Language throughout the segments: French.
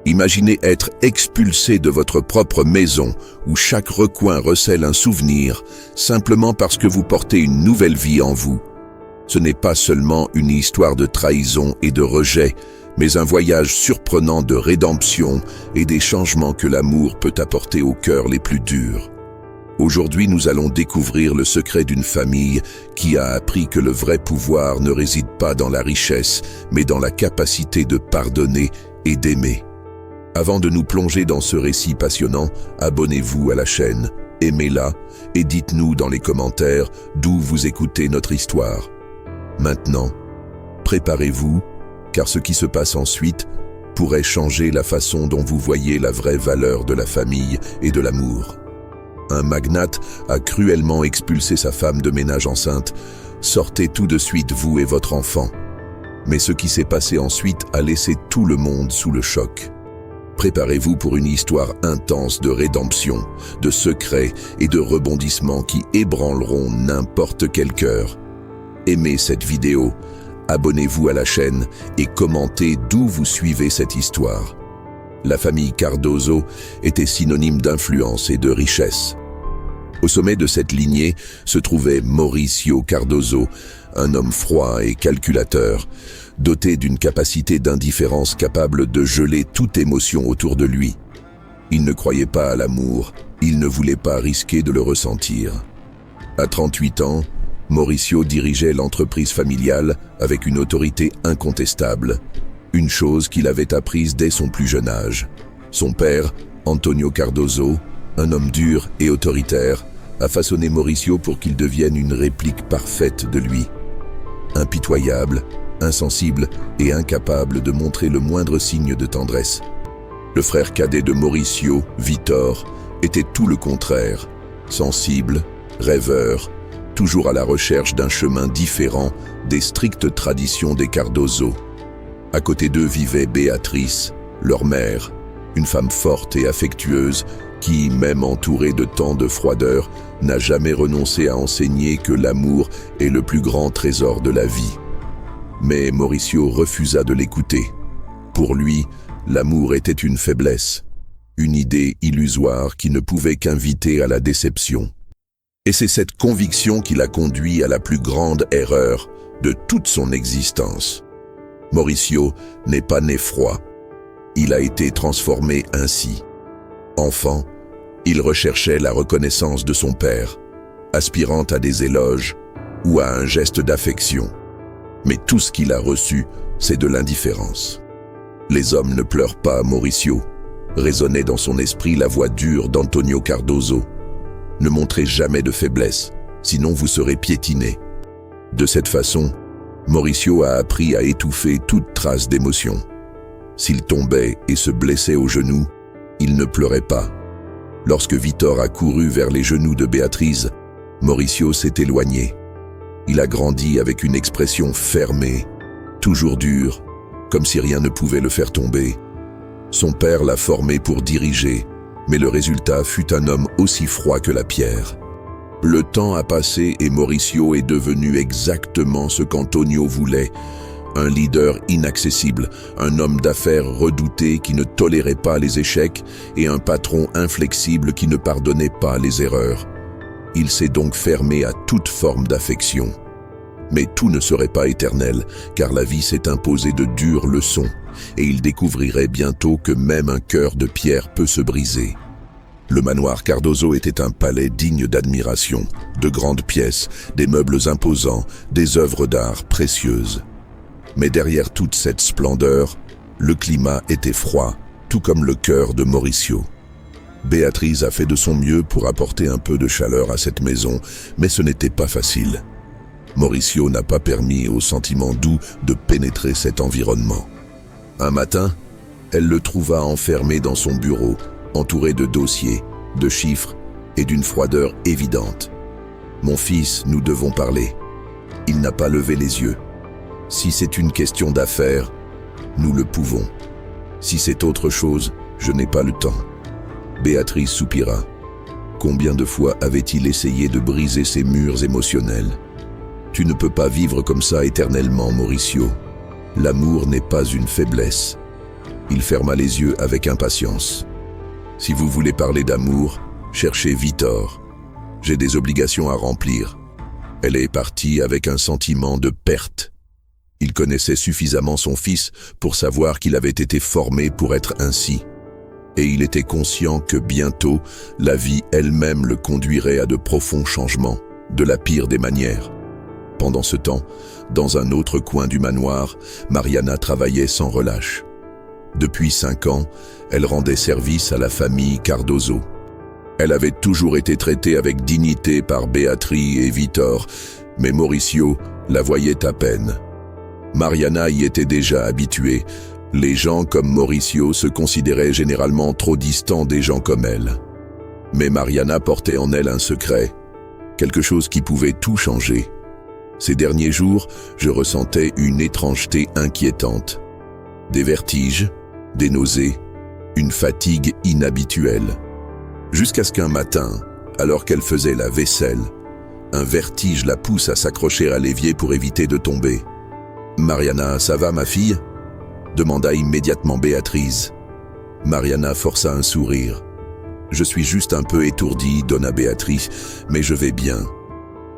Imaginez être expulsé de votre propre maison où chaque recoin recèle un souvenir, simplement parce que vous portez une nouvelle vie en vous. Ce n'est pas seulement une histoire de trahison et de rejet, mais un voyage surprenant de rédemption et des changements que l'amour peut apporter aux cœurs les plus durs. Aujourd'hui, nous allons découvrir le secret d'une famille qui a appris que le vrai pouvoir ne réside pas dans la richesse, mais dans la capacité de pardonner et d'aimer. Avant de nous plonger dans ce récit passionnant, abonnez-vous à la chaîne, aimez-la et dites-nous dans les commentaires d'où vous écoutez notre histoire. Maintenant, préparez-vous, car ce qui se passe ensuite pourrait changer la façon dont vous voyez la vraie valeur de la famille et de l'amour. Un magnate a cruellement expulsé sa femme de ménage enceinte. Sortez tout de suite, vous et votre enfant. Mais ce qui s'est passé ensuite a laissé tout le monde sous le choc. Préparez-vous pour une histoire intense de rédemption, de secrets et de rebondissements qui ébranleront n'importe quel cœur. Aimez cette vidéo, abonnez-vous à la chaîne et commentez d'où vous suivez cette histoire. La famille Cardozo était synonyme d'influence et de richesse. Au sommet de cette lignée se trouvait Mauricio Cardozo, un homme froid et calculateur, doté d'une capacité d'indifférence capable de geler toute émotion autour de lui. Il ne croyait pas à l'amour, il ne voulait pas risquer de le ressentir. À 38 ans, Mauricio dirigeait l'entreprise familiale avec une autorité incontestable, une chose qu'il avait apprise dès son plus jeune âge. Son père, Antonio Cardozo, un homme dur et autoritaire, a façonné Mauricio pour qu'il devienne une réplique parfaite de lui. Impitoyable, insensible et incapable de montrer le moindre signe de tendresse. Le frère cadet de Mauricio, Vitor, était tout le contraire, sensible, rêveur, toujours à la recherche d'un chemin différent des strictes traditions des Cardozo. À côté d'eux vivait Béatrice, leur mère, une femme forte et affectueuse qui, même entourée de tant de froideur, n'a jamais renoncé à enseigner que l'amour est le plus grand trésor de la vie. Mais Mauricio refusa de l'écouter. Pour lui, l'amour était une faiblesse, une idée illusoire qui ne pouvait qu'inviter à la déception. Et c'est cette conviction qui l'a conduit à la plus grande erreur de toute son existence. Mauricio n'est pas né froid. Il a été transformé ainsi. Enfant, il recherchait la reconnaissance de son père, aspirant à des éloges ou à un geste d'affection. Mais tout ce qu'il a reçu, c'est de l'indifférence. Les hommes ne pleurent pas, Mauricio, résonnait dans son esprit la voix dure d'Antonio Cardozo. Ne montrez jamais de faiblesse, sinon vous serez piétiné. De cette façon, Mauricio a appris à étouffer toute trace d'émotion. S'il tombait et se blessait au genou, il ne pleurait pas. Lorsque Vitor a couru vers les genoux de Béatrice, Mauricio s'est éloigné. Il a grandi avec une expression fermée, toujours dure, comme si rien ne pouvait le faire tomber. Son père l'a formé pour diriger, mais le résultat fut un homme aussi froid que la pierre. Le temps a passé et Mauricio est devenu exactement ce qu'Antonio voulait, un leader inaccessible, un homme d'affaires redouté qui ne tolérait pas les échecs et un patron inflexible qui ne pardonnait pas les erreurs. Il s'est donc fermé à toute forme d'affection. Mais tout ne serait pas éternel, car la vie s'est imposée de dures leçons, et il découvrirait bientôt que même un cœur de pierre peut se briser. Le manoir Cardozo était un palais digne d'admiration, de grandes pièces, des meubles imposants, des œuvres d'art précieuses. Mais derrière toute cette splendeur, le climat était froid, tout comme le cœur de Mauricio. Béatrice a fait de son mieux pour apporter un peu de chaleur à cette maison, mais ce n'était pas facile. Mauricio n'a pas permis aux sentiments doux de pénétrer cet environnement. Un matin, elle le trouva enfermé dans son bureau, entouré de dossiers, de chiffres et d'une froideur évidente. « Mon fils, nous devons parler. » Il n'a pas levé les yeux. « Si c'est une question d'affaires, nous le pouvons. Si c'est autre chose, je n'ai pas le temps. » Béatrice soupira. Combien de fois avait-il essayé de briser ses murs émotionnels? « Tu ne peux pas vivre comme ça éternellement, Mauricio. L'amour n'est pas une faiblesse. » Il ferma les yeux avec impatience. Si vous voulez parler d'amour, cherchez Victor. J'ai des obligations à remplir. Elle est partie avec un sentiment de perte. Il connaissait suffisamment son fils pour savoir qu'il avait été formé pour être ainsi. Et il était conscient que bientôt, la vie elle-même le conduirait à de profonds changements, de la pire des manières. Pendant ce temps, dans un autre coin du manoir, Mariana travaillait sans relâche. Depuis 5 ans, elle rendait service à la famille Cardozo. Elle avait toujours été traitée avec dignité par Béatrice et Victor, mais Mauricio la voyait à peine. Mariana y était déjà habituée. Les gens comme Mauricio se considéraient généralement trop distants des gens comme elle. Mais Mariana portait en elle un secret, quelque chose qui pouvait tout changer. Ces derniers jours, je ressentais une étrangeté inquiétante. Des vertiges, des nausées, une fatigue inhabituelle. Jusqu'à ce qu'un matin, alors qu'elle faisait la vaisselle, un vertige la pousse à s'accrocher à l'évier pour éviter de tomber. « Mariana, ça va ma fille ?» demanda immédiatement Béatrice. Mariana força un sourire. « Je suis juste un peu étourdie, donna Béatrice, mais je vais bien. »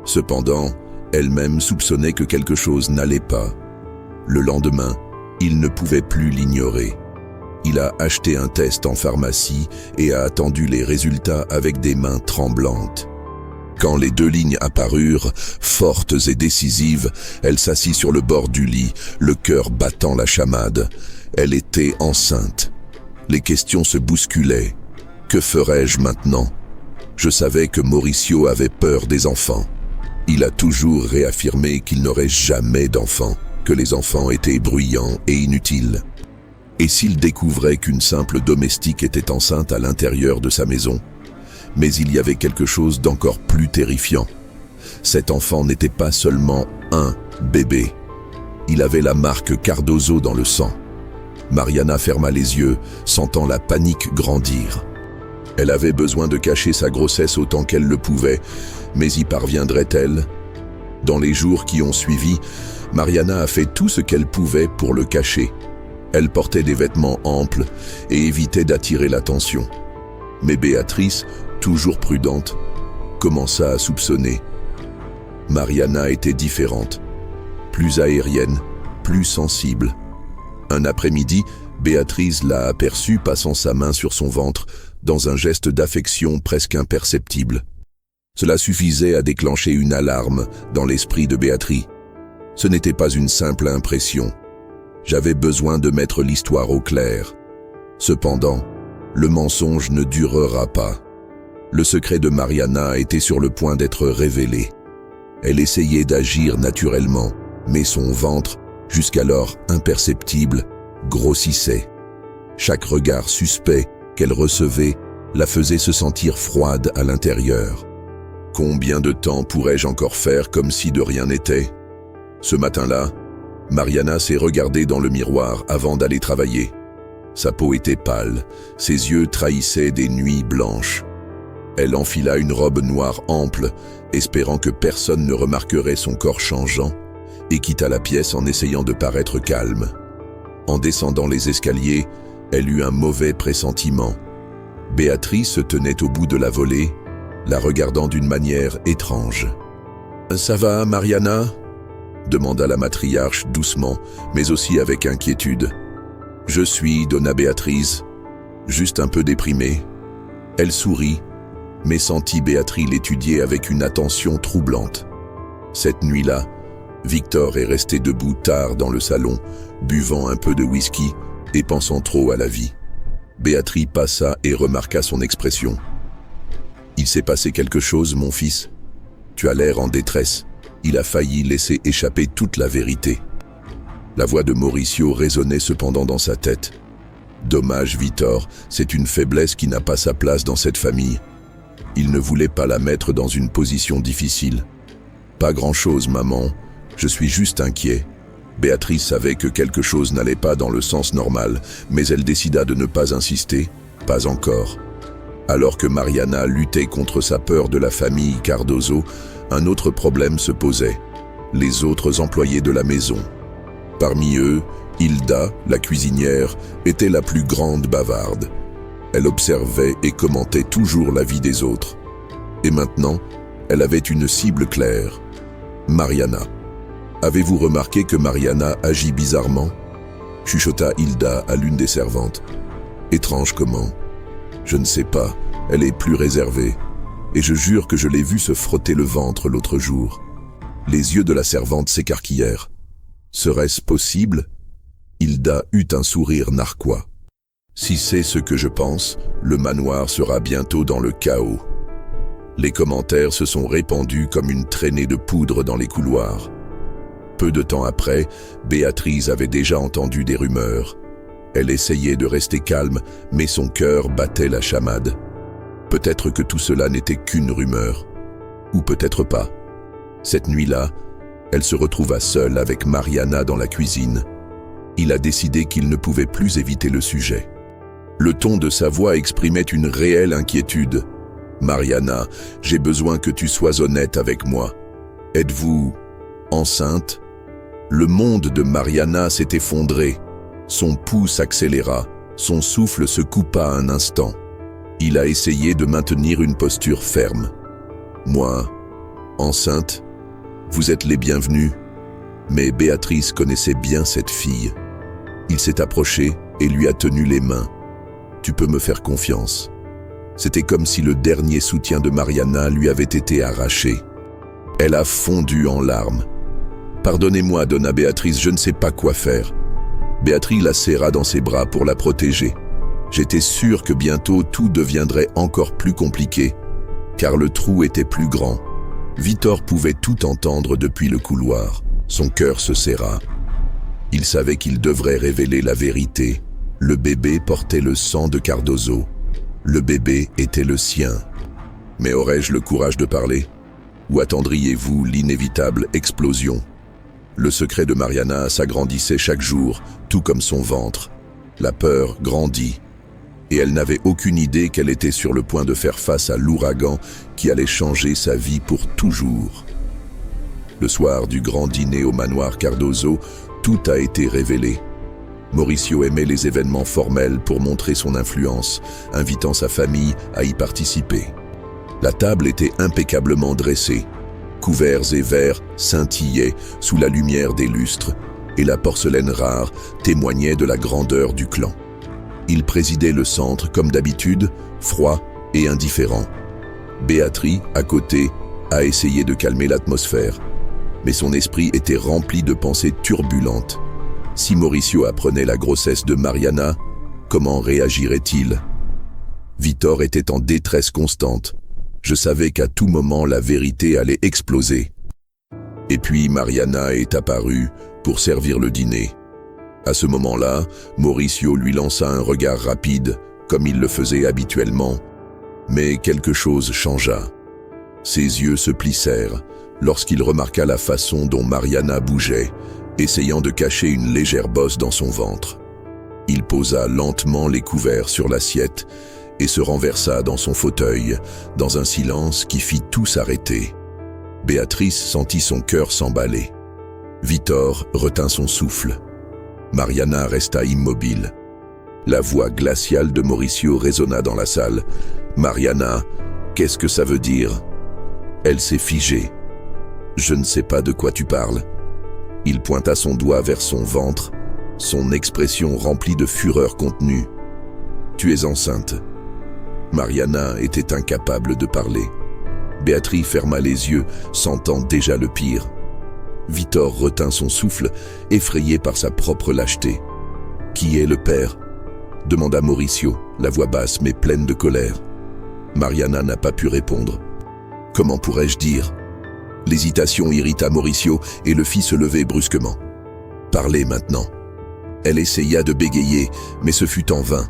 Cependant, elle-même soupçonnait que quelque chose n'allait pas. Le lendemain, il ne pouvait plus l'ignorer. Il a acheté un test en pharmacie et a attendu les résultats avec des mains tremblantes. Quand les 2 lignes apparurent, fortes et décisives, elle s'assit sur le bord du lit, le cœur battant la chamade. Elle était enceinte. Les questions se bousculaient. Que ferais-je maintenant? Je savais que Mauricio avait peur des enfants. Il a toujours réaffirmé qu'il n'aurait jamais d'enfants, que les enfants étaient bruyants et inutiles. Et s'il découvrait qu'une simple domestique était enceinte à l'intérieur de sa maison? Mais il y avait quelque chose d'encore plus terrifiant. Cet enfant n'était pas seulement un bébé. Il avait la marque Cardozo dans le sang. Mariana ferma les yeux, sentant la panique grandir. Elle avait besoin de cacher sa grossesse autant qu'elle le pouvait, mais y parviendrait-elle? Dans les jours qui ont suivi, Mariana a fait tout ce qu'elle pouvait pour le cacher. Elle portait des vêtements amples et évitait d'attirer l'attention. Mais Béatrice, toujours prudente, commença à soupçonner. Mariana était différente, plus aérienne, plus sensible. Un après-midi, Béatrice l'a aperçue passant sa main sur son ventre dans un geste d'affection presque imperceptible. Cela suffisait à déclencher une alarme dans l'esprit de Béatrice. Ce n'était pas une simple impression. J'avais besoin de mettre l'histoire au clair. Cependant, le mensonge ne durera pas. Le secret de Mariana était sur le point d'être révélé. Elle essayait d'agir naturellement, mais son ventre, jusqu'alors imperceptible, grossissait. Chaque regard suspect qu'elle recevait la faisait se sentir froide à l'intérieur. Combien de temps pourrais-je encore faire comme si de rien n'était? Ce matin-là, Mariana s'est regardée dans le miroir avant d'aller travailler. Sa peau était pâle, ses yeux trahissaient des nuits blanches. Elle enfila une robe noire ample, espérant que personne ne remarquerait son corps changeant, et quitta la pièce en essayant de paraître calme. En descendant les escaliers, elle eut un mauvais pressentiment. Béatrice se tenait au bout de la volée, la regardant d'une manière étrange. « Ça va, Mariana ?» demanda la matriarche doucement, mais aussi avec inquiétude. « Je suis, donna Béatrice, juste un peu déprimée. » Elle sourit, mais sentit Béatrice l'étudier avec une attention troublante. Cette nuit-là, Victor est resté debout tard dans le salon, buvant un peu de whisky et pensant trop à la vie. Béatrice passa et remarqua son expression. « Il s'est passé quelque chose, mon fils. Tu as l'air en détresse. » Il a failli laisser échapper toute la vérité. La voix de Mauricio résonnait cependant dans sa tête. « Dommage, Victor, c'est une faiblesse qui n'a pas sa place dans cette famille. » Il ne voulait pas la mettre dans une position difficile. « Pas grand-chose, maman. Je suis juste inquiet. » Béatrice savait que quelque chose n'allait pas dans le sens normal, mais elle décida de ne pas insister, pas encore. Alors que Mariana luttait contre sa peur de la famille Cardozo, un autre problème se posait, les autres employés de la maison. Parmi eux, Hilda, la cuisinière, était la plus grande bavarde. Elle observait et commentait toujours la vie des autres. Et maintenant, elle avait une cible claire. Mariana. Avez-vous remarqué que Mariana agit bizarrement? Chuchota Hilda à l'une des servantes. Étrange comment? Je ne sais pas, elle est plus réservée. Et je jure que je l'ai vue se frotter le ventre l'autre jour. Les yeux de la servante s'écarquillèrent. Serait-ce possible? Hilda eut un sourire narquois. Si c'est ce que je pense, le manoir sera bientôt dans le chaos. Les commentaires se sont répandus comme une traînée de poudre dans les couloirs. Peu de temps après, Béatrice avait déjà entendu des rumeurs. Elle essayait de rester calme, mais son cœur battait la chamade. Peut-être que tout cela n'était qu'une rumeur. Ou peut-être pas. Cette nuit-là, elle se retrouva seule avec Mariana dans la cuisine. Il a décidé qu'il ne pouvait plus éviter le sujet. Le ton de sa voix exprimait une réelle inquiétude. « Mariana, j'ai besoin que tu sois honnête avec moi. Êtes-vous enceinte ?» Le monde de Mariana s'est effondré. Son pouls s'accéléra, son souffle se coupa un instant. Il a essayé de maintenir une posture ferme. « Moi, enceinte? Vous êtes les bienvenus. » Mais Béatrice connaissait bien cette fille. Il s'est approché et lui a tenu les mains. « Tu peux me faire confiance. » C'était comme si le dernier soutien de Mariana lui avait été arraché. Elle a fondu en larmes. « Pardonnez-moi, donna Béatrice, je ne sais pas quoi faire. » Béatrice la serra dans ses bras pour la protéger. J'étais sûr que bientôt tout deviendrait encore plus compliqué, car le trou était plus grand. Victor pouvait tout entendre depuis le couloir. Son cœur se serra. Il savait qu'il devrait révéler la vérité. Le bébé portait le sang de Cardozo. Le bébé était le sien. Mais aurais-je le courage de parler? Ou attendriez-vous l'inévitable explosion? Le secret de Mariana s'agrandissait chaque jour, tout comme son ventre. La peur grandit. Et elle n'avait aucune idée qu'elle était sur le point de faire face à l'ouragan qui allait changer sa vie pour toujours. Le soir du grand dîner au manoir Cardozo, tout a été révélé. Mauricio aimait les événements formels pour montrer son influence, invitant sa famille à y participer. La table était impeccablement dressée. Couverts et verres scintillaient sous la lumière des lustres, et la porcelaine rare témoignait de la grandeur du clan. Il présidait le centre comme d'habitude, froid et indifférent. Béatrice, à côté, a essayé de calmer l'atmosphère, mais son esprit était rempli de pensées turbulentes. Si Mauricio apprenait la grossesse de Mariana, comment réagirait-il? Victor était en détresse constante. Je savais qu'à tout moment la vérité allait exploser. Et puis Mariana est apparue pour servir le dîner. À ce moment-là, Mauricio lui lança un regard rapide, comme il le faisait habituellement. Mais quelque chose changea. Ses yeux se plissèrent lorsqu'il remarqua la façon dont Mariana bougeait, essayant de cacher une légère bosse dans son ventre. Il posa lentement les couverts sur l'assiette et se renversa dans son fauteuil, dans un silence qui fit tout s'arrêter. Béatrice sentit son cœur s'emballer. Victor retint son souffle. Mariana resta immobile. La voix glaciale de Mauricio résonna dans la salle. « Mariana, qu'est-ce que ça veut dire ?» Elle s'est figée. « Je ne sais pas de quoi tu parles. » Il pointa son doigt vers son ventre, son expression remplie de fureur contenue. « Tu es enceinte. » Mariana était incapable de parler. Béatrice ferma les yeux, sentant déjà le pire. Victor retint son souffle, effrayé par sa propre lâcheté. « Qui est le père ?» demanda Mauricio, la voix basse mais pleine de colère. Mariana n'a pas pu répondre. « Comment pourrais-je dire ?» L'hésitation irrita Mauricio et le fit se lever brusquement. « Parlez maintenant. » Elle essaya de bégayer, mais ce fut en vain.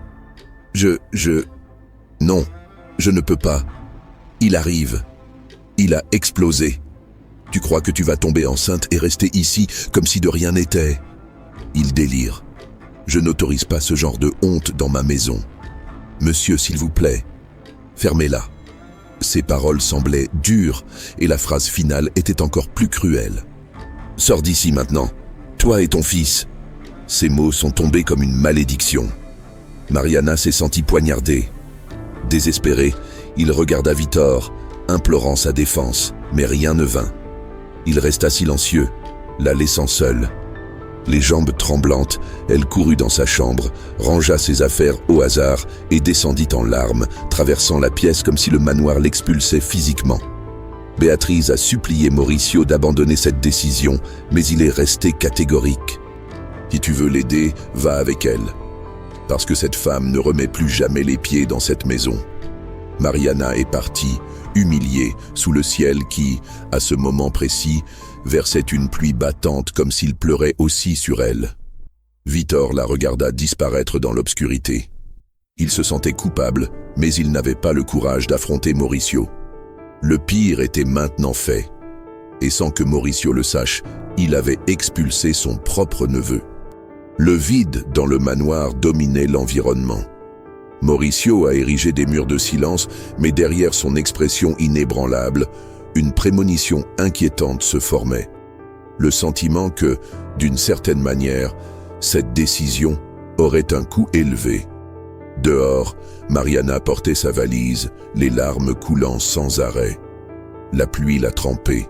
Non, je ne peux pas. Il arrive. Il a explosé. Tu crois que tu vas tomber enceinte et rester ici comme si de rien n'était? Il délire. Je n'autorise pas ce genre de honte dans ma maison. Monsieur, s'il vous plaît, fermez-la. Ces paroles semblaient dures et la phrase finale était encore plus cruelle. Sors d'ici maintenant, toi et ton fils. Ces mots sont tombés comme une malédiction. Mariana s'est sentie poignardée. Désespéré, il regarda Vítor, implorant sa défense, mais rien ne vint. Il resta silencieux, la laissant seule. Les jambes tremblantes, elle courut dans sa chambre, rangea ses affaires au hasard et descendit en larmes, traversant la pièce comme si le manoir l'expulsait physiquement. Béatrice a supplié Mauricio d'abandonner cette décision, mais il est resté catégorique. Si tu veux l'aider, va avec elle. Parce que cette femme ne remet plus jamais les pieds dans cette maison. Mariana est partie, humiliée, sous le ciel qui, à ce moment précis, versait une pluie battante comme s'il pleurait aussi sur elle. Vítor la regarda disparaître dans l'obscurité. Il se sentait coupable, mais il n'avait pas le courage d'affronter Mauricio. Le pire était maintenant fait. Et sans que Mauricio le sache, il avait expulsé son propre neveu. Le vide dans le manoir dominait l'environnement. Mauricio a érigé des murs de silence, mais derrière son expression inébranlable, une prémonition inquiétante se formait. Le sentiment que, d'une certaine manière, cette décision aurait un coût élevé. Dehors, Mariana portait sa valise, les larmes coulant sans arrêt. La pluie l'a trempée.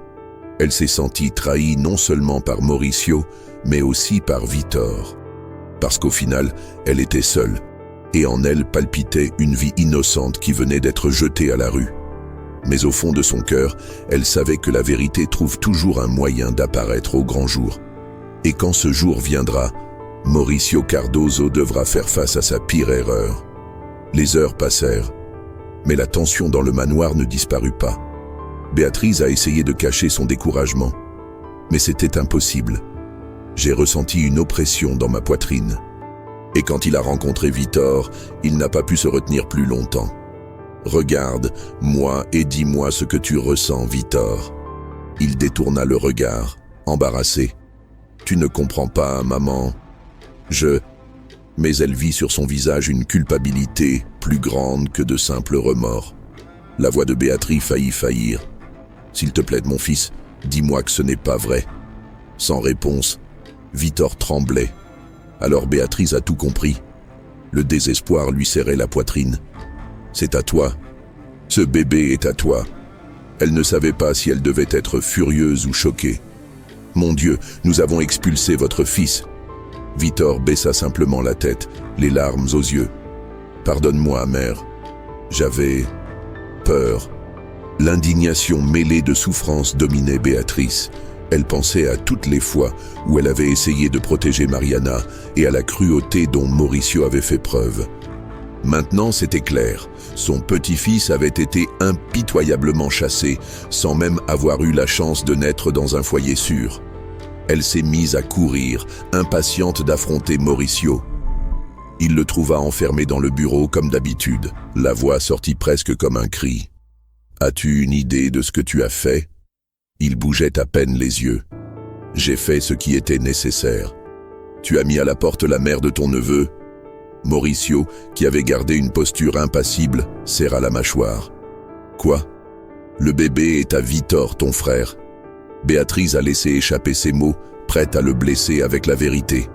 Elle s'est sentie trahie non seulement par Mauricio, mais aussi par Vítor. Parce qu'au final, elle était seule, et en elle palpitait une vie innocente qui venait d'être jetée à la rue. Mais au fond de son cœur, elle savait que la vérité trouve toujours un moyen d'apparaître au grand jour. Et quand ce jour viendra, Mauricio Cardoso devra faire face à sa pire erreur. Les heures passèrent, mais la tension dans le manoir ne disparut pas. Béatrice a essayé de cacher son découragement, mais c'était impossible. J'ai ressenti une oppression dans ma poitrine. Et quand il a rencontré Vítor, il n'a pas pu se retenir plus longtemps. Regarde-moi et dis-moi ce que tu ressens, Vítor. Il détourna le regard, embarrassé. Tu ne comprends pas, maman. Mais elle vit sur son visage une culpabilité plus grande que de simples remords. La voix de Béatrice faillit faillir. S'il te plaît, mon fils, dis-moi que ce n'est pas vrai. Sans réponse, Vítor tremblait. Alors Béatrice a tout compris. Le désespoir lui serrait la poitrine. C'est à toi. Ce bébé est à toi. Elle ne savait pas si elle devait être furieuse ou choquée. Mon Dieu, nous avons expulsé votre fils. Vítor baissa simplement la tête, les larmes aux yeux. Pardonne-moi, mère. J'avais peur. L'indignation mêlée de souffrance dominait Béatrice. Elle pensait à toutes les fois où elle avait essayé de protéger Mariana et à la cruauté dont Mauricio avait fait preuve. Maintenant, c'était clair. Son petit-fils avait été impitoyablement chassé, sans même avoir eu la chance de naître dans un foyer sûr. Elle s'est mise à courir, impatiente d'affronter Mauricio. Il le trouva enfermé dans le bureau comme d'habitude. La voix sortit presque comme un cri. « As-tu une idée de ce que tu as fait ?» Il bougeait à peine les yeux. « J'ai fait ce qui était nécessaire. Tu as mis à la porte la mère de ton neveu. » Mauricio, qui avait gardé une posture impassible, serra la mâchoire. « Quoi ? Le bébé est à Vítor, ton frère. » Béatrice a laissé échapper ces mots, prête à le blesser avec la vérité.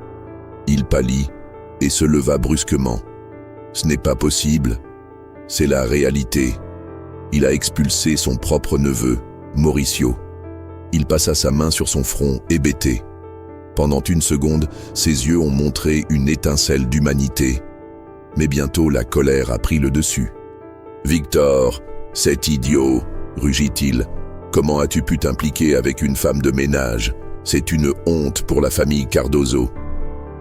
Il pâlit et se leva brusquement. « Ce n'est pas possible. C'est la réalité. » Il a expulsé son propre neveu, Mauricio. Il passa sa main sur son front, hébété. Pendant une seconde, ses yeux ont montré une étincelle d'humanité. Mais bientôt, la colère a pris le dessus. « Vítor, cet idiot !» rugit-il. « Comment as-tu pu t'impliquer avec une femme de ménage? C'est une honte pour la famille Cardoso. »«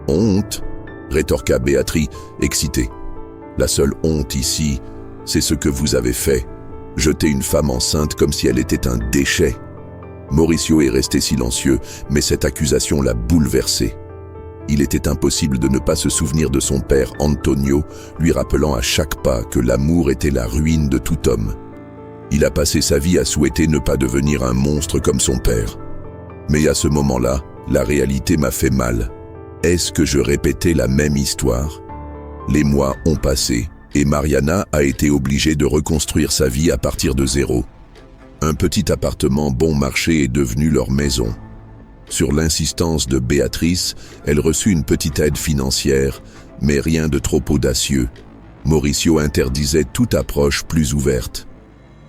Honte ?» rétorqua Béatrice, excitée. « La seule honte ici, c'est ce que vous avez fait. Jeter une femme enceinte comme si elle était un déchet. » Mauricio est resté silencieux, mais cette accusation l'a bouleversé. Il était impossible de ne pas se souvenir de son père Antonio, lui rappelant à chaque pas que l'amour était la ruine de tout homme. Il a passé sa vie à souhaiter ne pas devenir un monstre comme son père. Mais à ce moment-là, la réalité m'a fait mal. Est-ce que je répétais la même histoire? Les mois ont passé, et Mariana a été obligée de reconstruire sa vie à partir de zéro. Un petit appartement bon marché est devenu leur maison. Sur l'insistance de Béatrice, elle reçut une petite aide financière, mais rien de trop audacieux. Mauricio interdisait toute approche plus ouverte.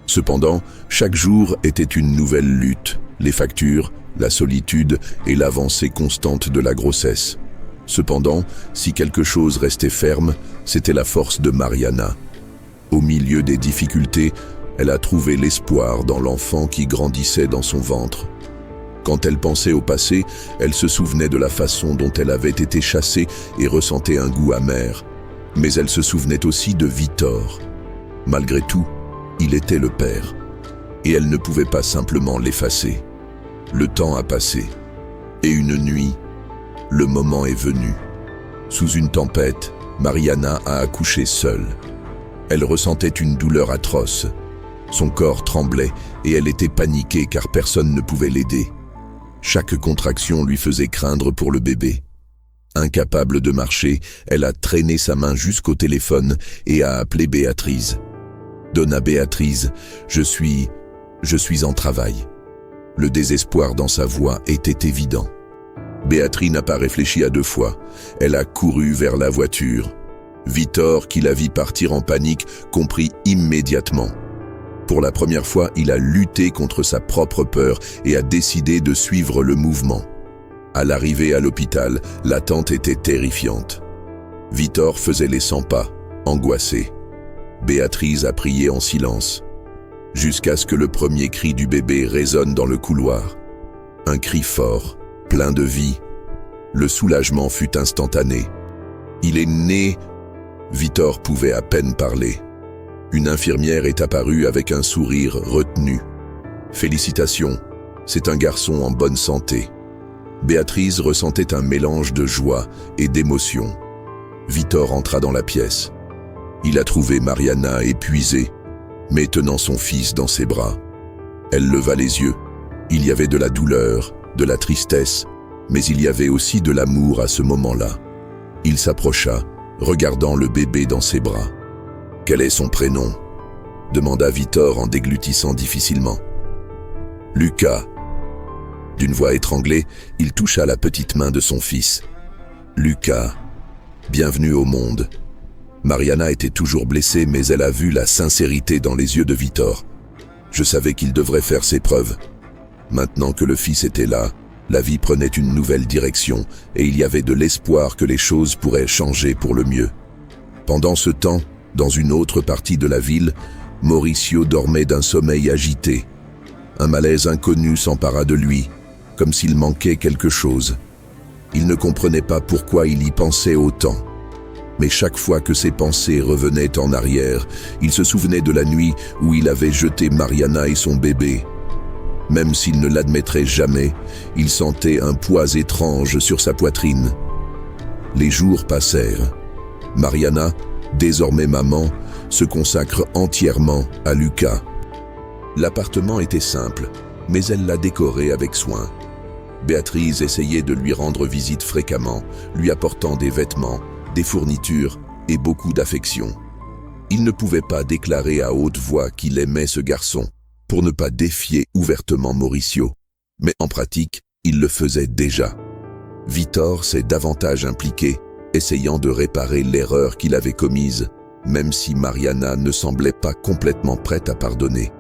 Cependant, chaque jour était une nouvelle lutte, les factures, la solitude et l'avancée constante de la grossesse. Cependant, si quelque chose restait ferme, c'était la force de Mariana. Au milieu des difficultés, elle a trouvé l'espoir dans l'enfant qui grandissait dans son ventre. Quand elle pensait au passé, elle se souvenait de la façon dont elle avait été chassée et ressentait un goût amer. Mais elle se souvenait aussi de Victor. Malgré tout, il était le père. Et elle ne pouvait pas simplement l'effacer. Le temps a passé. Et une nuit, le moment est venu. Sous une tempête, Mariana a accouché seule. Elle ressentait une douleur atroce. Son corps tremblait et elle était paniquée car personne ne pouvait l'aider. Chaque contraction lui faisait craindre pour le bébé. Incapable de marcher, elle a traîné sa main jusqu'au téléphone et a appelé Béatrice. « Donna Béatrice, je suis en travail. » Le désespoir dans sa voix était évident. Béatrice n'a pas réfléchi à deux fois. Elle a couru vers la voiture. Victor, qui la vit partir en panique, comprit immédiatement. Pour la première fois, il a lutté contre sa propre peur et a décidé de suivre le mouvement. À l'arrivée à l'hôpital, l'attente était terrifiante. Victor faisait les 100 pas, angoissé. Béatrice a prié en silence, jusqu'à ce que le premier cri du bébé résonne dans le couloir. Un cri fort, plein de vie. Le soulagement fut instantané. Il est né. Victor pouvait à peine parler. Une infirmière est apparue avec un sourire retenu. « Félicitations, c'est un garçon en bonne santé. » Béatrice ressentait un mélange de joie et d'émotion. Victor entra dans la pièce. Il a trouvé Mariana épuisée, mais tenant son fils dans ses bras. Elle leva les yeux. Il y avait de la douleur, de la tristesse, mais il y avait aussi de l'amour à ce moment-là. Il s'approcha, regardant le bébé dans ses bras. « Quel est son prénom ?» demanda Victor en déglutissant difficilement. « Lucas. » D'une voix étranglée, il toucha la petite main de son fils. « Lucas, bienvenue au monde. » Mariana était toujours blessée, mais elle a vu la sincérité dans les yeux de Victor. Je savais qu'il devrait faire ses preuves. Maintenant que le fils était là, la vie prenait une nouvelle direction et il y avait de l'espoir que les choses pourraient changer pour le mieux. Pendant ce temps, dans une autre partie de la ville, Mauricio dormait d'un sommeil agité. Un malaise inconnu s'empara de lui, comme s'il manquait quelque chose. Il ne comprenait pas pourquoi il y pensait autant. Mais chaque fois que ses pensées revenaient en arrière, il se souvenait de la nuit où il avait jeté Mariana et son bébé. Même s'il ne l'admettrait jamais, il sentait un poids étrange sur sa poitrine. Les jours passèrent. Mariana, désormais maman, se consacre entièrement à Lucas. L'appartement était simple, mais elle l'a décoré avec soin. Béatrice essayait de lui rendre visite fréquemment, lui apportant des vêtements, des fournitures et beaucoup d'affection. Il ne pouvait pas déclarer à haute voix qu'il aimait ce garçon, pour ne pas défier ouvertement Mauricio. Mais en pratique, il le faisait déjà. Victor s'est davantage impliqué, essayant de réparer l'erreur qu'il avait commise, même si Mariana ne semblait pas complètement prête à pardonner.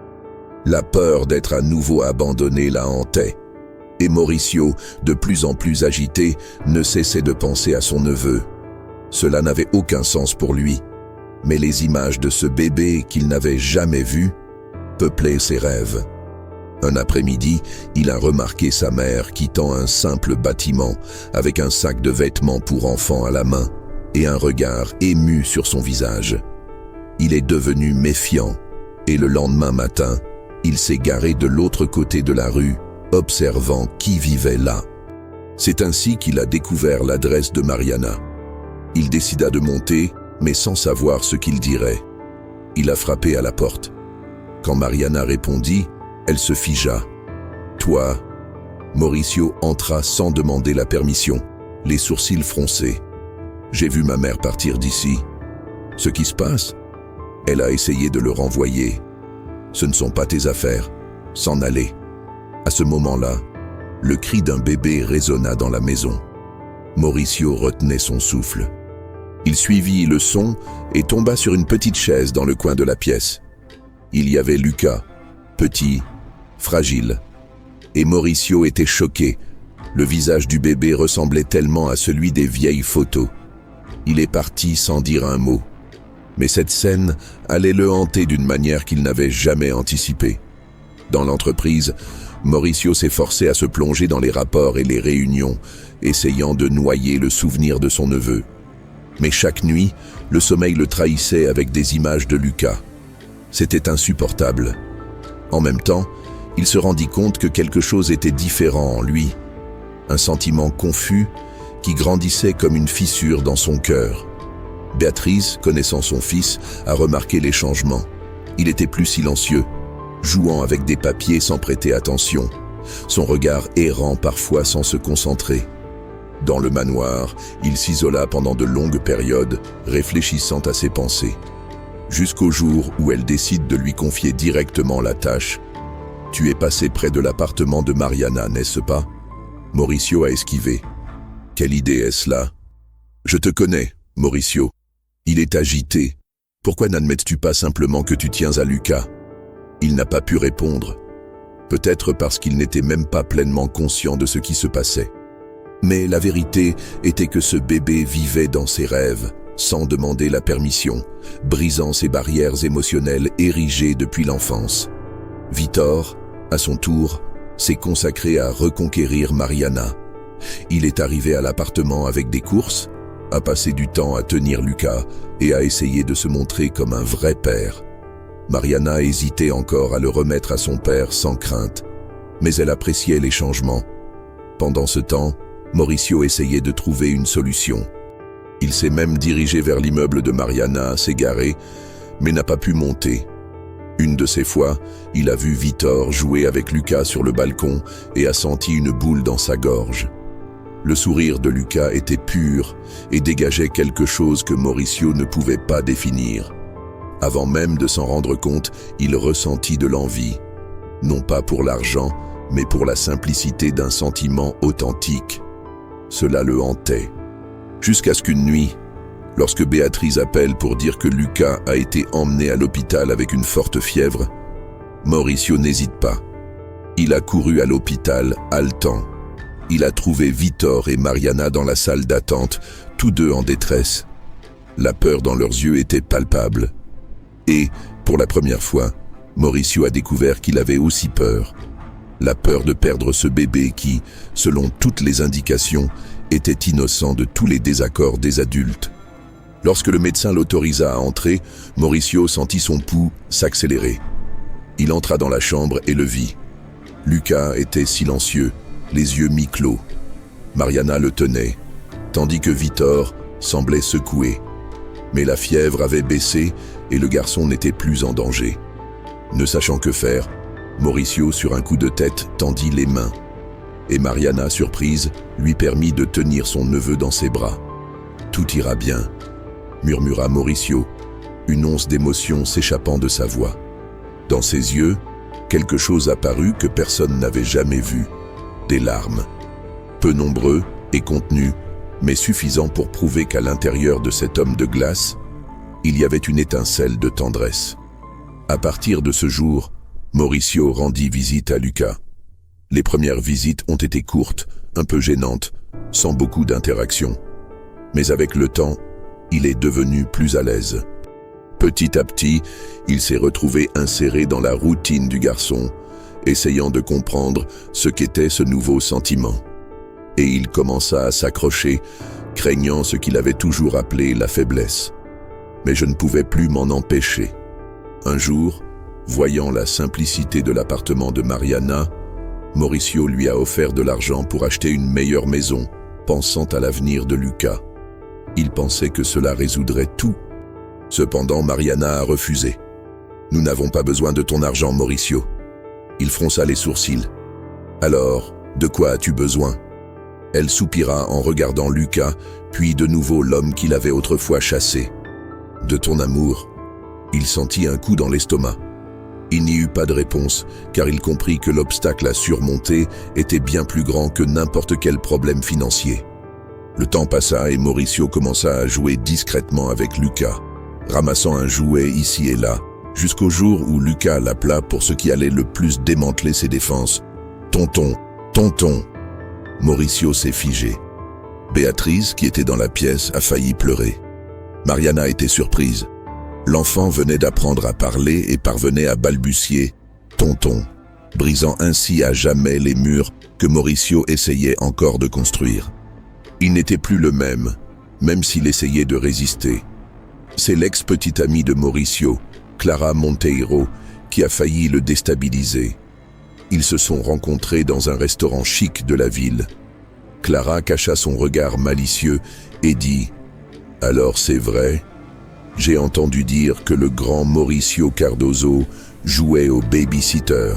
La peur d'être à nouveau abandonné la hantait. Et Mauricio, de plus en plus agité, ne cessait de penser à son neveu. Cela n'avait aucun sens pour lui, mais les images de ce bébé qu'il n'avait jamais vu peuplaient ses rêves. Un après-midi, il a remarqué sa mère quittant un simple bâtiment avec un sac de vêtements pour enfants à la main et un regard ému sur son visage. Il est devenu méfiant et le lendemain matin, il s'est garé de l'autre côté de la rue, observant qui vivait là. C'est ainsi qu'il a découvert l'adresse de Mariana. Il décida de monter, mais sans savoir ce qu'il dirait. Il a frappé à la porte. Quand Mariana répondit, elle se figea. « Toi ?» Mauricio entra sans demander la permission, les sourcils froncés. « J'ai vu ma mère partir d'ici. » « Ce qui se passe ?» Elle a essayé de le renvoyer. « Ce ne sont pas tes affaires. S'en aller. » À ce moment-là, Le cri d'un bébé résonna dans la maison. Mauricio retenait son souffle. Il suivit le son et tomba sur une petite chaise dans le coin de la pièce. Il y avait Lucas, petit, fragile. Et Mauricio était choqué. Le visage du bébé ressemblait tellement à celui des vieilles photos. Il est parti sans dire un mot. Mais cette scène allait le hanter d'une manière qu'il n'avait jamais anticipée. Dans l'entreprise, Mauricio s'efforçait à se plonger dans les rapports et les réunions, essayant de noyer le souvenir de son neveu. Mais chaque nuit, le sommeil le trahissait avec des images de Lucas. C'était insupportable. En même temps, il se rendit compte que quelque chose était différent en lui. Un sentiment confus qui grandissait comme une fissure dans son cœur. Béatrice, connaissant son fils, a remarqué les changements. Il était plus silencieux, jouant avec des papiers sans prêter attention, son regard errant parfois sans se concentrer. Dans le manoir, il s'isola pendant de longues périodes, réfléchissant à ses pensées. Jusqu'au jour où elle décide de lui confier directement la tâche. « Tu es passé près de l'appartement de Mariana, n'est-ce pas ?» Mauricio a esquivé. « Quelle idée est-ce là ?»« Je te connais, Mauricio. Il est agité. Pourquoi n'admets-tu pas simplement que tu tiens à Lucas ?» Il n'a pas pu répondre. Peut-être parce qu'il n'était même pas pleinement conscient de ce qui se passait. Mais la vérité était que ce bébé vivait dans ses rêves, sans demander la permission, brisant ses barrières émotionnelles érigées depuis l'enfance. Victor, à son tour, s'est consacré à reconquérir Mariana. Il est arrivé à l'appartement avec des courses, a passé du temps à tenir Lucas et a essayé de se montrer comme un vrai père. Mariana hésitait encore à le remettre à son père sans crainte, mais elle appréciait les changements. Pendant ce temps, Mauricio essayait de trouver une solution. Il s'est même dirigé vers l'immeuble de Mariana, s'est garé, mais n'a pas pu monter. Une de ces fois, il a vu Victor jouer avec Lucas sur le balcon et a senti une boule dans sa gorge. Le sourire de Lucas était pur et dégageait quelque chose que Mauricio ne pouvait pas définir. Avant même de s'en rendre compte, il ressentit de l'envie, non pas pour l'argent, mais pour la simplicité d'un sentiment authentique. Cela le hantait. Jusqu'à ce qu'une nuit, lorsque Béatrice appelle pour dire que Lucas a été emmené à l'hôpital avec une forte fièvre, Mauricio n'hésite pas. Il a couru à l'hôpital, haletant. Il a trouvé Victor et Mariana dans la salle d'attente, tous deux en détresse. La peur dans leurs yeux était palpable. Et, pour la première fois, Mauricio a découvert qu'il avait aussi peur. La peur de perdre ce bébé qui, selon toutes les indications, était innocent de tous les désaccords des adultes. Lorsque le médecin l'autorisa à entrer, Mauricio sentit son pouls s'accélérer. Il entra dans la chambre et le vit. Lucas était silencieux, les yeux mi-clos. Mariana le tenait, tandis que Victor semblait secoué. Mais la fièvre avait baissé et le garçon n'était plus en danger. Ne sachant que faire, Mauricio, sur un coup de tête, tendit les mains. Et Mariana, surprise, lui permit de tenir son neveu dans ses bras. « Tout ira bien », murmura Mauricio, une once d'émotion s'échappant de sa voix. Dans ses yeux, quelque chose apparut que personne n'avait jamais vu. Des larmes. Peu nombreux et contenus, mais suffisants pour prouver qu'à l'intérieur de cet homme de glace, il y avait une étincelle de tendresse. À partir de ce jour, Mauricio rendit visite à Lucas. Les premières visites ont été courtes, un peu gênantes, sans beaucoup d'interaction. Mais avec le temps, il est devenu plus à l'aise. Petit à petit, il s'est retrouvé inséré dans la routine du garçon, essayant de comprendre ce qu'était ce nouveau sentiment. Et il commença à s'accrocher, craignant ce qu'il avait toujours appelé la faiblesse. Mais je ne pouvais plus m'en empêcher. Un jour, voyant la simplicité de l'appartement de Mariana, Mauricio lui a offert de l'argent pour acheter une meilleure maison, pensant à l'avenir de Lucas. Il pensait que cela résoudrait tout. Cependant, Mariana a refusé. « Nous n'avons pas besoin de ton argent, Mauricio. » Il fronça les sourcils. « Alors, de quoi as-tu besoin ?» Elle soupira en regardant Lucas, puis de nouveau l'homme qu'il avait autrefois chassé. « De ton amour. » Il sentit un coup dans l'estomac. Il n'y eut pas de réponse, car il comprit que l'obstacle à surmonter était bien plus grand que n'importe quel problème financier. Le temps passa et Mauricio commença à jouer discrètement avec Lucas, ramassant un jouet ici et là, jusqu'au jour où Lucas l'appela pour ce qui allait le plus démanteler ses défenses. « Tonton, tonton !» Mauricio s'est figé. Béatrice, qui était dans la pièce, a failli pleurer. Mariana était surprise. L'enfant venait d'apprendre à parler et parvenait à balbutier « tonton », brisant ainsi à jamais les murs que Mauricio essayait encore de construire. Il n'était plus le même s'il essayait de résister. C'est l'ex-petite amie de Mauricio, Clara Monteiro, qui a failli le déstabiliser. Ils se sont rencontrés dans un restaurant chic de la ville. Clara cacha son regard malicieux et dit « Alors c'est vrai ? J'ai entendu dire que le grand Mauricio Cardozo jouait au baby-sitter.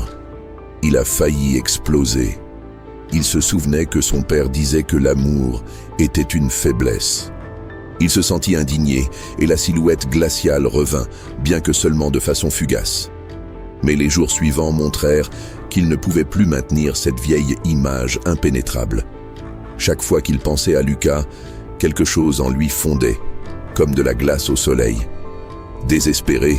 Il a failli exploser. Il se souvenait que son père disait que l'amour était une faiblesse. » Il se sentit indigné et la silhouette glaciale revint, bien que seulement de façon fugace. Mais les jours suivants montrèrent qu'il ne pouvait plus maintenir cette vieille image impénétrable. Chaque fois qu'il pensait à Lucas, quelque chose en lui fondait, comme de la glace au soleil. Désespéré,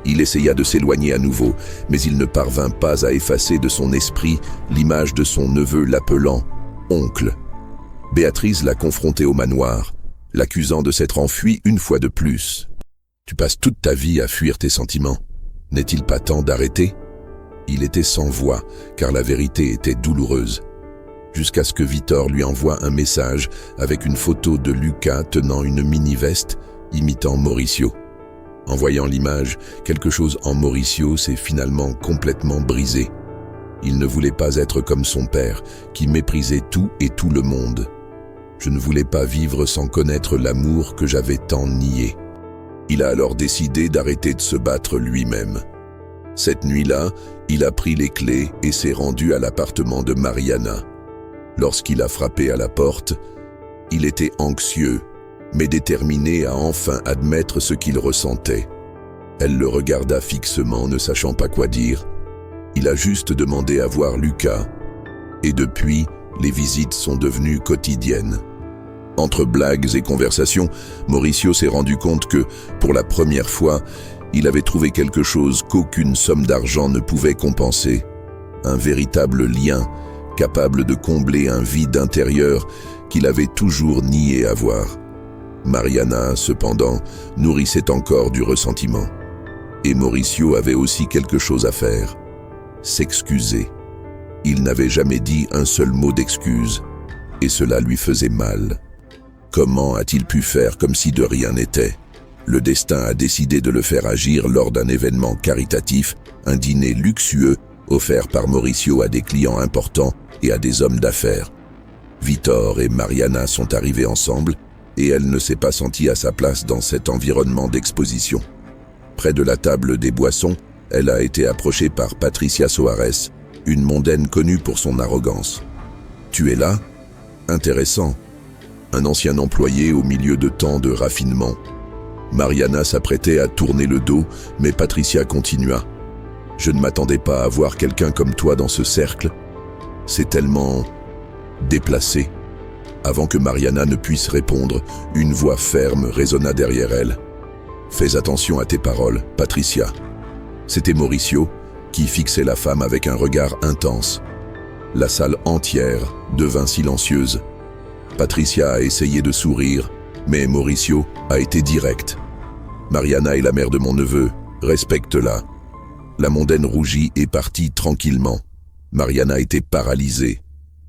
il essaya de s'éloigner à nouveau, mais il ne parvint pas à effacer de son esprit l'image de son neveu l'appelant « oncle ». Béatrice l'a confronté au manoir, l'accusant de s'être enfui une fois de plus. « Tu passes toute ta vie à fuir tes sentiments. N'est-il pas temps d'arrêter ?» Il était sans voix, car la vérité était douloureuse. Jusqu'à ce que Victor lui envoie un message avec une photo de Lucas tenant une mini-veste imitant Mauricio. En voyant l'image, quelque chose en Mauricio s'est finalement complètement brisé. Il ne voulait pas être comme son père, qui méprisait tout et tout le monde. Je ne voulais pas vivre sans connaître l'amour que j'avais tant nié. Il a alors décidé d'arrêter de se battre lui-même. Cette nuit-là, il a pris les clés et s'est rendu à l'appartement de Mariana. Lorsqu'il a frappé à la porte, il était anxieux, mais déterminé à enfin admettre ce qu'il ressentait. Elle le regarda fixement, ne sachant pas quoi dire. Il a juste demandé à voir Lucas. Et depuis, les visites sont devenues quotidiennes. Entre blagues et conversations, Mauricio s'est rendu compte que, pour la première fois, il avait trouvé quelque chose qu'aucune somme d'argent ne pouvait compenser. Un véritable lien, capable de combler un vide intérieur qu'il avait toujours nié avoir. Mariana, cependant, nourrissait encore du ressentiment. Et Mauricio avait aussi quelque chose à faire. S'excuser. Il n'avait jamais dit un seul mot d'excuse, et cela lui faisait mal. Comment a-t-il pu faire comme si de rien n'était ? Le destin a décidé de le faire agir lors d'un événement caritatif, un dîner luxueux offert par Mauricio à des clients importants et à des hommes d'affaires. Victor et Mariana sont arrivés ensemble et elle ne s'est pas sentie à sa place dans cet environnement d'exposition. Près de la table des boissons, elle a été approchée par Patricia Soares, une mondaine connue pour son arrogance. « Tu es là ? Intéressant. » Un ancien employé au milieu de tant de raffinement. Mariana s'apprêtait à tourner le dos, mais Patricia continua. « Je ne m'attendais pas à voir quelqu'un comme toi dans ce cercle. C'est tellement déplacé. » Avant que Mariana ne puisse répondre, une voix ferme résonna derrière elle. « Fais attention à tes paroles, Patricia. » C'était Mauricio, qui fixait la femme avec un regard intense. La salle entière devint silencieuse. Patricia a essayé de sourire, mais Mauricio a été direct. « Mariana est la mère de mon neveu, respecte-la. » La mondaine rougit et partit tranquillement. Mariana était paralysée.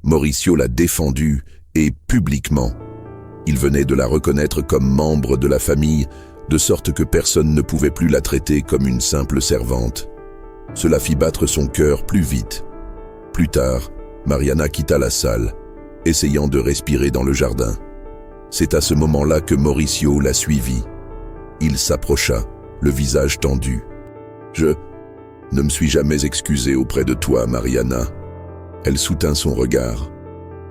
Mauricio l'a défendue, et publiquement. Il venait de la reconnaître comme membre de la famille, de sorte que personne ne pouvait plus la traiter comme une simple servante. Cela fit battre son cœur plus vite. Plus tard, Mariana quitta la salle, essayant de respirer dans le jardin. C'est à ce moment-là que Mauricio la suivit. Il s'approcha, le visage tendu. « Je ne me suis jamais excusé auprès de toi, Mariana. » Elle soutint son regard.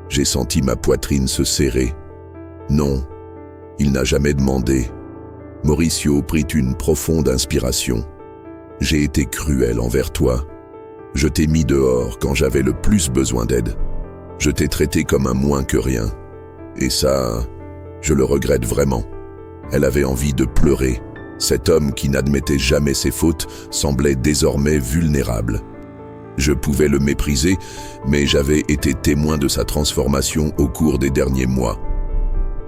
J'ai senti ma poitrine se serrer. Non, il n'a jamais demandé. Mauricio prit une profonde inspiration. J'ai été cruel envers toi. Je t'ai mis dehors quand j'avais le plus besoin d'aide. Je t'ai traité comme un moins que rien. Et ça, je le regrette vraiment. » Elle avait envie de pleurer. Cet homme qui n'admettait jamais ses fautes semblait désormais vulnérable. Je pouvais le mépriser, mais j'avais été témoin de sa transformation au cours des derniers mois.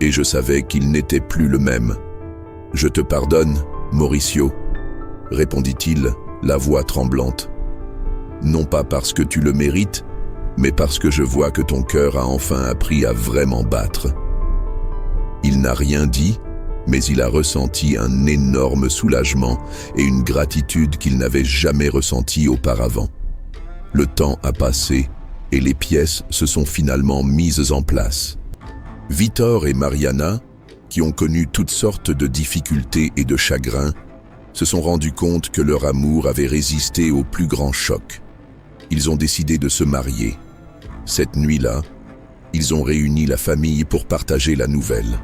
Et je savais qu'il n'était plus le même. « Je te pardonne, Mauricio, » répondit-il, la voix tremblante. « Non pas parce que tu le mérites, mais parce que je vois que ton cœur a enfin appris à vraiment battre. » Il n'a rien dit, mais il a ressenti un énorme soulagement et une gratitude qu'il n'avait jamais ressentie auparavant. Le temps a passé et les pièces se sont finalement mises en place. Vítor et Mariana, qui ont connu toutes sortes de difficultés et de chagrins, se sont rendus compte que leur amour avait résisté au plus grand choc. Ils ont décidé de se marier. Cette nuit-là, ils ont réuni la famille pour partager la nouvelle.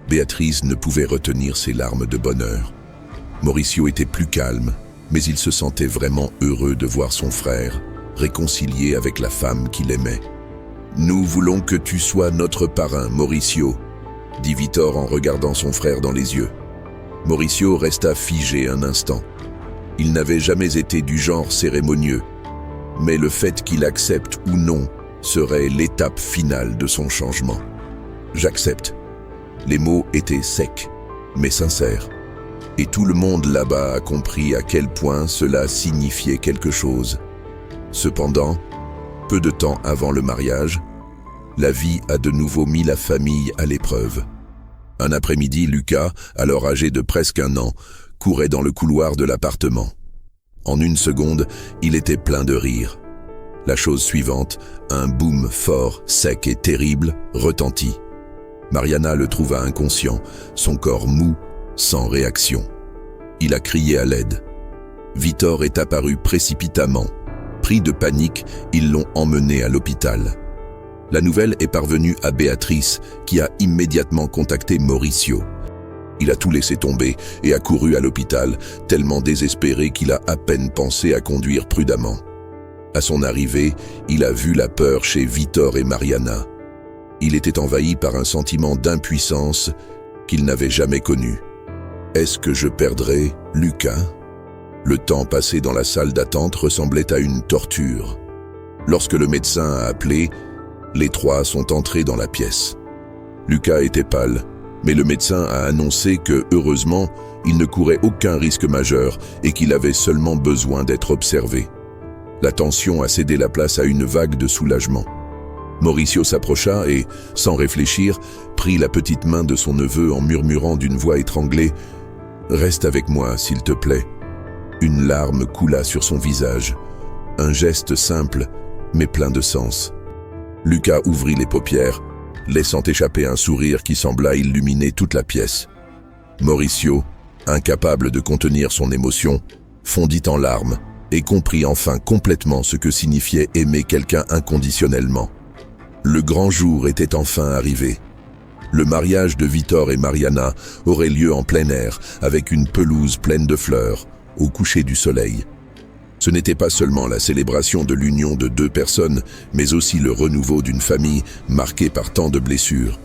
Béatrice ne pouvait retenir ses larmes de bonheur. Mauricio était plus calme, mais il se sentait vraiment heureux de voir son frère, réconcilié avec la femme qu'il aimait. « Nous voulons que tu sois notre parrain, Mauricio », dit Vítor en regardant son frère dans les yeux. Mauricio resta figé un instant. Il n'avait jamais été du genre cérémonieux, mais le fait qu'il accepte ou non serait l'étape finale de son changement. « J'accepte ». Les mots étaient secs, mais sincères. Et tout le monde là-bas a compris à quel point cela signifiait quelque chose. Cependant, peu de temps avant le mariage, la vie a de nouveau mis la famille à l'épreuve. Un après-midi, Lucas, alors âgé de presque 1 an, courait dans le couloir de l'appartement. En une seconde, il était plein de rire. La chose suivante, un boom fort, sec et terrible, retentit. Mariana le trouva inconscient, son corps mou, sans réaction. Il a crié à l'aide. Vítor est apparu précipitamment. Pris de panique, ils l'ont emmené à l'hôpital. La nouvelle est parvenue à Béatrice, qui a immédiatement contacté Mauricio. Il a tout laissé tomber et a couru à l'hôpital, tellement désespéré qu'il a à peine pensé à conduire prudemment. À son arrivée, il a vu la peur chez Vítor et Mariana. Il était envahi par un sentiment d'impuissance qu'il n'avait jamais connu. Est-ce que je perdrais Lucas ? Le temps passé dans la salle d'attente ressemblait à une torture. Lorsque le médecin a appelé, les 3 sont entrés dans la pièce. Lucas était pâle, mais le médecin a annoncé que, heureusement, il ne courait aucun risque majeur et qu'il avait seulement besoin d'être observé. La tension a cédé la place à une vague de soulagement. Mauricio s'approcha et, sans réfléchir, prit la petite main de son neveu en murmurant d'une voix étranglée « Reste avec moi, s'il te plaît ». Une larme coula sur son visage, un geste simple, mais plein de sens. Lucas ouvrit les paupières, laissant échapper un sourire qui sembla illuminer toute la pièce. Mauricio, incapable de contenir son émotion, fondit en larmes et comprit enfin complètement ce que signifiait aimer quelqu'un inconditionnellement. Le grand jour était enfin arrivé. Le mariage de Vítor et Mariana aurait lieu en plein air, avec une pelouse pleine de fleurs, au coucher du soleil. Ce n'était pas seulement la célébration de l'union de 2 personnes, mais aussi le renouveau d'une famille marquée par tant de blessures.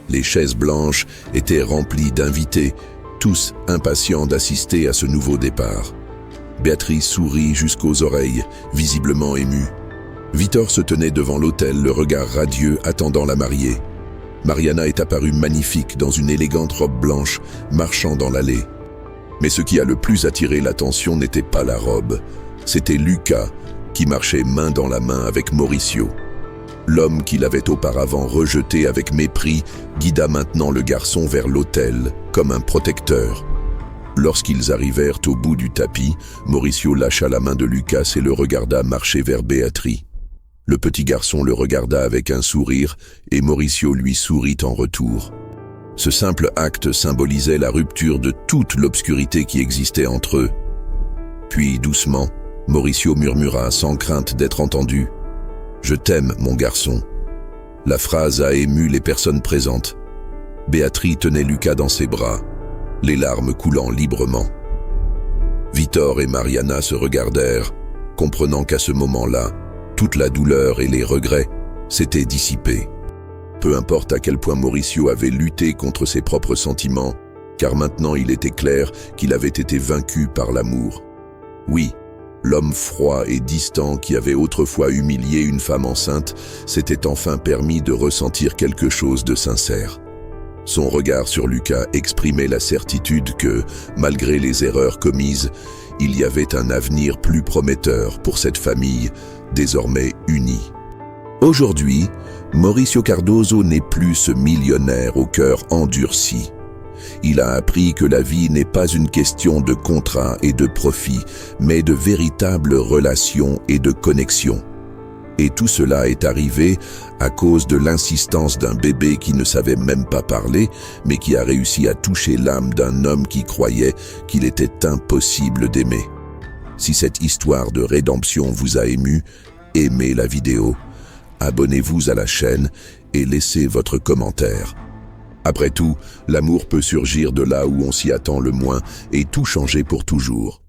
Les chaises blanches étaient remplies d'invités, tous impatients d'assister à ce nouveau départ. Béatrice sourit jusqu'aux oreilles, visiblement émue. Vítor se tenait devant l'autel, le regard radieux, attendant la mariée. Mariana est apparue magnifique dans une élégante robe blanche, marchant dans l'allée. Mais ce qui a le plus attiré l'attention n'était pas la robe, c'était Lucas, qui marchait main dans la main avec Mauricio. L'homme qu'il avait auparavant rejeté avec mépris guida maintenant le garçon vers l'autel, comme un protecteur. Lorsqu'ils arrivèrent au bout du tapis, Mauricio lâcha la main de Lucas et le regarda marcher vers Béatrice. Le petit garçon le regarda avec un sourire et Mauricio lui sourit en retour. Ce simple acte symbolisait la rupture de toute l'obscurité qui existait entre eux. Puis, doucement, Mauricio murmura sans crainte d'être entendu « Je t'aime, mon garçon ». La phrase a ému les personnes présentes. Béatrice tenait Lucas dans ses bras, les larmes coulant librement. Victor et Mariana se regardèrent, comprenant qu'à ce moment-là, toute la douleur et les regrets s'étaient dissipés. Peu importe à quel point Mauricio avait lutté contre ses propres sentiments, car maintenant il était clair qu'il avait été vaincu par l'amour. Oui, l'homme froid et distant qui avait autrefois humilié une femme enceinte s'était enfin permis de ressentir quelque chose de sincère. Son regard sur Lucas exprimait la certitude que, malgré les erreurs commises, il y avait un avenir plus prometteur pour cette famille, désormais unie. Aujourd'hui, Mauricio Cardoso n'est plus ce millionnaire au cœur endurci. Il a appris que la vie n'est pas une question de contrat et de profit, mais de véritables relations et de connexion. Et tout cela est arrivé à cause de l'insistance d'un bébé qui ne savait même pas parler, mais qui a réussi à toucher l'âme d'un homme qui croyait qu'il était impossible d'aimer. Si cette histoire de rédemption vous a ému, aimez la vidéo, abonnez-vous à la chaîne et laissez votre commentaire. Après tout, l'amour peut surgir de là où on s'y attend le moins et tout changer pour toujours.